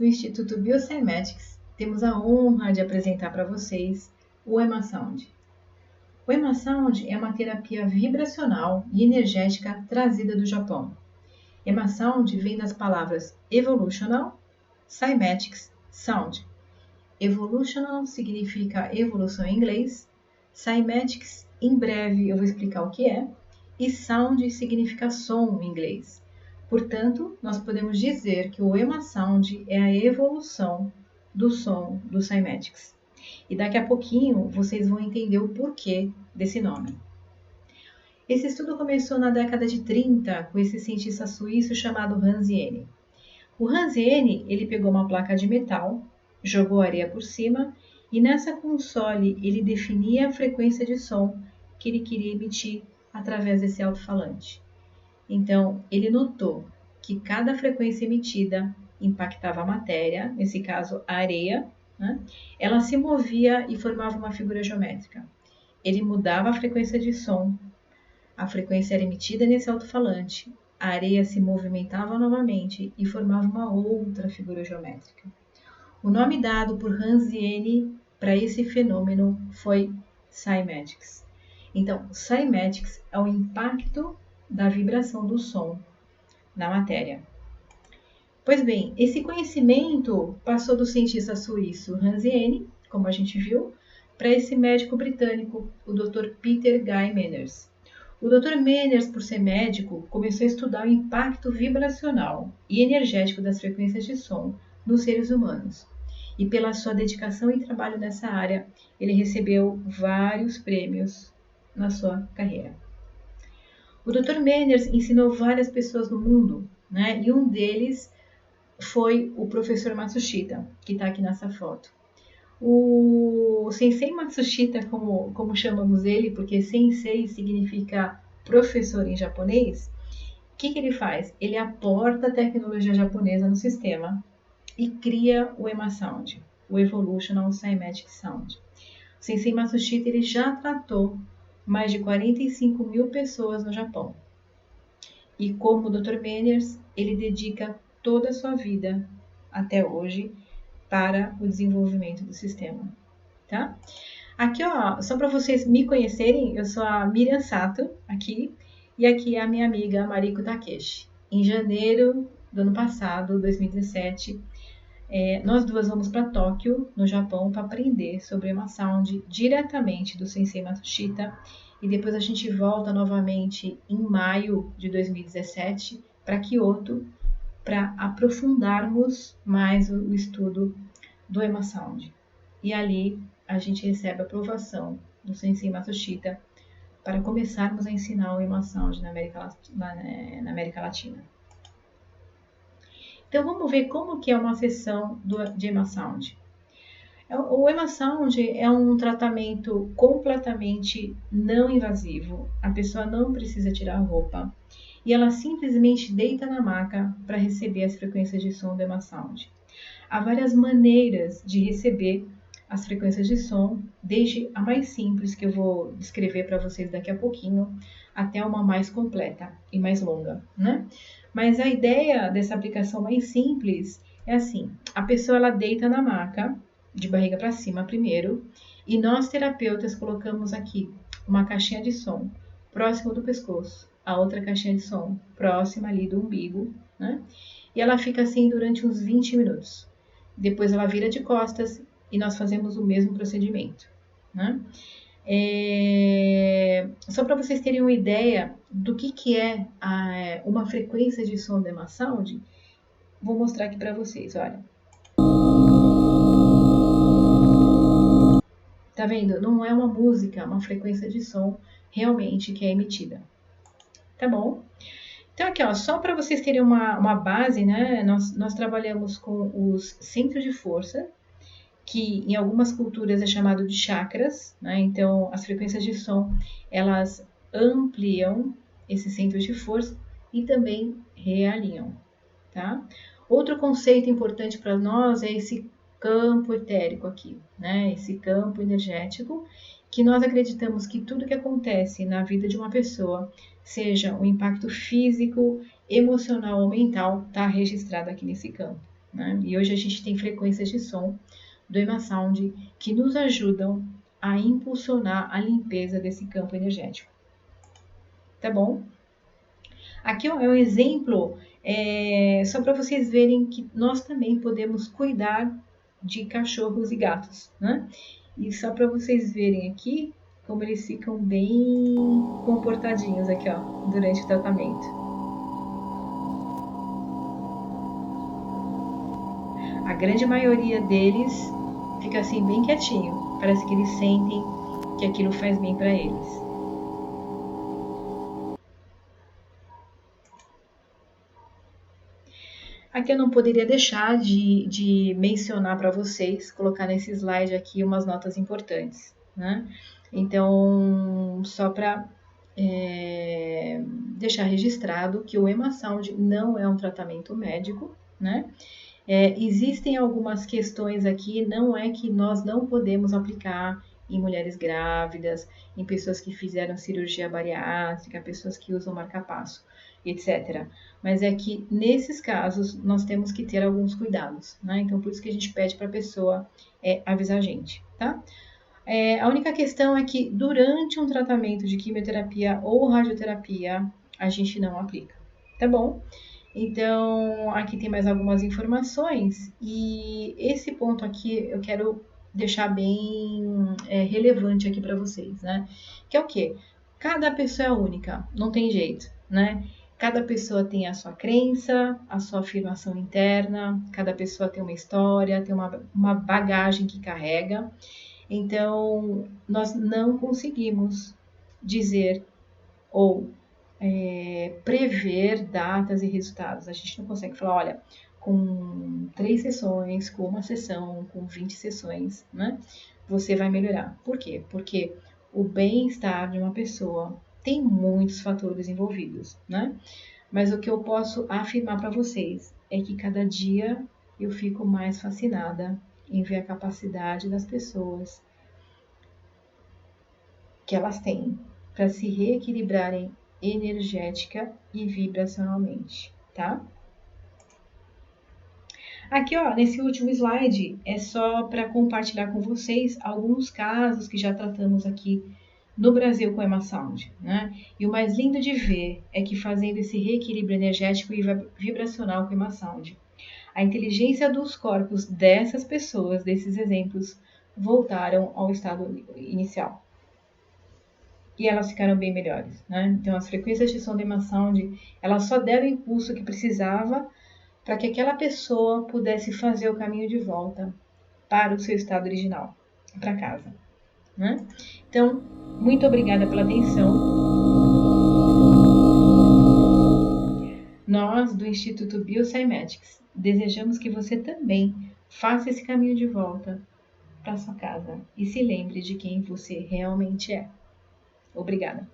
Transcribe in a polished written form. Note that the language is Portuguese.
do Instituto Biocymetics, temos a honra de apresentar para vocês o EmaSound. O EmaSound é uma terapia vibracional e energética trazida do Japão. EmaSound vem das palavras Evolutional, Cymatics, Sound. Evolutional significa evolução em inglês, Cymatics, em breve eu vou explicar o que é, e Sound significa som em inglês. Portanto, nós podemos dizer que o EmaSound é a evolução do som do Cymatics. E daqui a pouquinho vocês vão entender o porquê desse nome. Esse estudo começou na década de 30 com esse cientista suíço chamado Hans Jehne. O Hans Jehne, ele pegou uma placa de metal, jogou areia por cima e nessa console ele definia a frequência de som que ele queria emitir através desse alto-falante. Então, ele notou que cada frequência emitida impactava a matéria, nesse caso a areia, né? Ela se movia e formava uma figura geométrica. Ele mudava a frequência de som, a frequência era emitida nesse alto-falante, a areia se movimentava novamente e formava uma outra figura geométrica. O nome dado por Hans Jehne para esse fenômeno foi Cymatics. Então, Cymatics é o impacto da vibração do som na matéria. Pois bem, esse conhecimento passou do cientista suíço Hans Jehne, como a gente viu, para esse médico britânico, o Dr. Peter Guy Manners. O Dr. Manners, por ser médico, começou a estudar o impacto vibracional e energético das frequências de som nos seres humanos. E pela sua dedicação e trabalho nessa área, ele recebeu vários prêmios na sua carreira. O Dr. Manners ensinou várias pessoas no mundo, né? E um deles foi o professor Matsushita, que está aqui nessa foto. O Sensei Matsushita, como chamamos ele, porque Sensei significa professor em japonês, o que ele faz? Ele aporta a tecnologia japonesa no sistema e cria o EmaSound, o Evolutional Cymatic Sound. O Sensei Matsushita ele já tratou mais de 45 mil pessoas no Japão. E como o Dr. Manners, ele dedica toda a sua vida, até hoje, para o desenvolvimento do sistema. Tá? Aqui, ó, só para vocês me conhecerem, eu sou a Miriam Sato, aqui, e aqui é a minha amiga Mariko Takeshi. Em janeiro do ano passado, 2017, nós duas vamos para Tóquio, no Japão, para aprender sobre EmaSound diretamente do Sensei Matsushita, e depois a gente volta novamente em maio de 2017 para Kyoto, para aprofundarmos mais o estudo do EmaSound. E ali a gente recebe a aprovação do Sensei Matsushita para começarmos a ensinar o EmaSound na América Latina. Então vamos ver como que é uma sessão de EmaSound. O EmaSound é um tratamento completamente não invasivo. A pessoa não precisa tirar a roupa. E ela simplesmente deita na maca para receber as frequências de som do EmaSound. Há várias maneiras de receber as frequências de som, desde a mais simples, que eu vou descrever para vocês daqui a pouquinho, até uma mais completa e mais longa, né? Mas a ideia dessa aplicação mais simples é assim, a pessoa ela deita na maca, de barriga para cima primeiro, e nós terapeutas colocamos aqui uma caixinha de som próximo do pescoço, a outra caixinha de som próxima ali do umbigo, né? E ela fica assim durante uns 20 minutos. Depois ela vira de costas e nós fazemos o mesmo procedimento, né? Só para vocês terem uma ideia do que é uma frequência de som do EmaSound, vou mostrar aqui para vocês, olha. Tá vendo? Não é uma música, é uma frequência de som realmente que é emitida. Tá bom? Então aqui, ó, só para vocês terem uma base, né? Nós trabalhamos com os centros de força, que em algumas culturas é chamado de chakras, né? Então as frequências de som, elas ampliam esses centros de força e também realinham, tá? Outro conceito importante para nós é esse campo etérico aqui, né? Esse campo energético, que nós acreditamos que tudo que acontece na vida de uma pessoa, seja um impacto físico, emocional ou mental, está registrado aqui nesse campo, né? E hoje a gente tem frequências de som do Emasound que nos ajudam a impulsionar a limpeza desse campo energético. Tá bom? Aqui é um exemplo só para vocês verem que nós também podemos cuidar de cachorros e gatos, né? E só para vocês verem aqui como eles ficam bem comportadinhos aqui, ó, durante o tratamento. A grande maioria deles fica assim bem quietinho. Parece que eles sentem que aquilo faz bem para eles. Aqui eu não poderia deixar de mencionar para vocês, colocar nesse slide aqui umas notas importantes, né? Então, só para deixar registrado que o Emasound não é um tratamento médico, né? Existem algumas questões aqui, não é que nós não podemos aplicar em mulheres grávidas, em pessoas que fizeram cirurgia bariátrica, pessoas que usam marca-passo, etc. Mas é que nesses casos nós temos que ter alguns cuidados, né? Então por isso que a gente pede para a pessoa avisar a gente, tá? A única questão é que durante um tratamento de quimioterapia ou radioterapia a gente não aplica, tá bom? Então, aqui tem mais algumas informações e esse ponto aqui eu quero deixar bem relevante aqui para vocês, né? Que é o quê? Cada pessoa é única, não tem jeito, né? Cada pessoa tem a sua crença, a sua afirmação interna, cada pessoa tem uma história, tem uma bagagem que carrega. Então, nós não conseguimos dizer ou prever datas e resultados. A gente não consegue falar, olha, com 3 sessões, com 1 sessão, com 20 sessões, né? Você vai melhorar. Por quê? Porque o bem-estar de uma pessoa tem muitos fatores envolvidos, né? Mas o que eu posso afirmar para vocês é que cada dia eu fico mais fascinada em ver a capacidade das pessoas que elas têm para se reequilibrarem energética e vibracionalmente, tá? Aqui, ó, nesse último slide é só para compartilhar com vocês alguns casos que já tratamos aqui no Brasil com a Emasound, né? E o mais lindo de ver é que fazendo esse reequilíbrio energético e vibracional com a Emasound, a inteligência dos corpos dessas pessoas, desses exemplos, voltaram ao estado inicial. E elas ficaram bem melhores, né? Então, as frequências de som de Emasound, elas só deram o impulso que precisava para que aquela pessoa pudesse fazer o caminho de volta para o seu estado original, para casa, né? Então, muito obrigada pela atenção. Nós, do Instituto Biocymetics, desejamos que você também faça esse caminho de volta para sua casa e se lembre de quem você realmente é. Obrigada.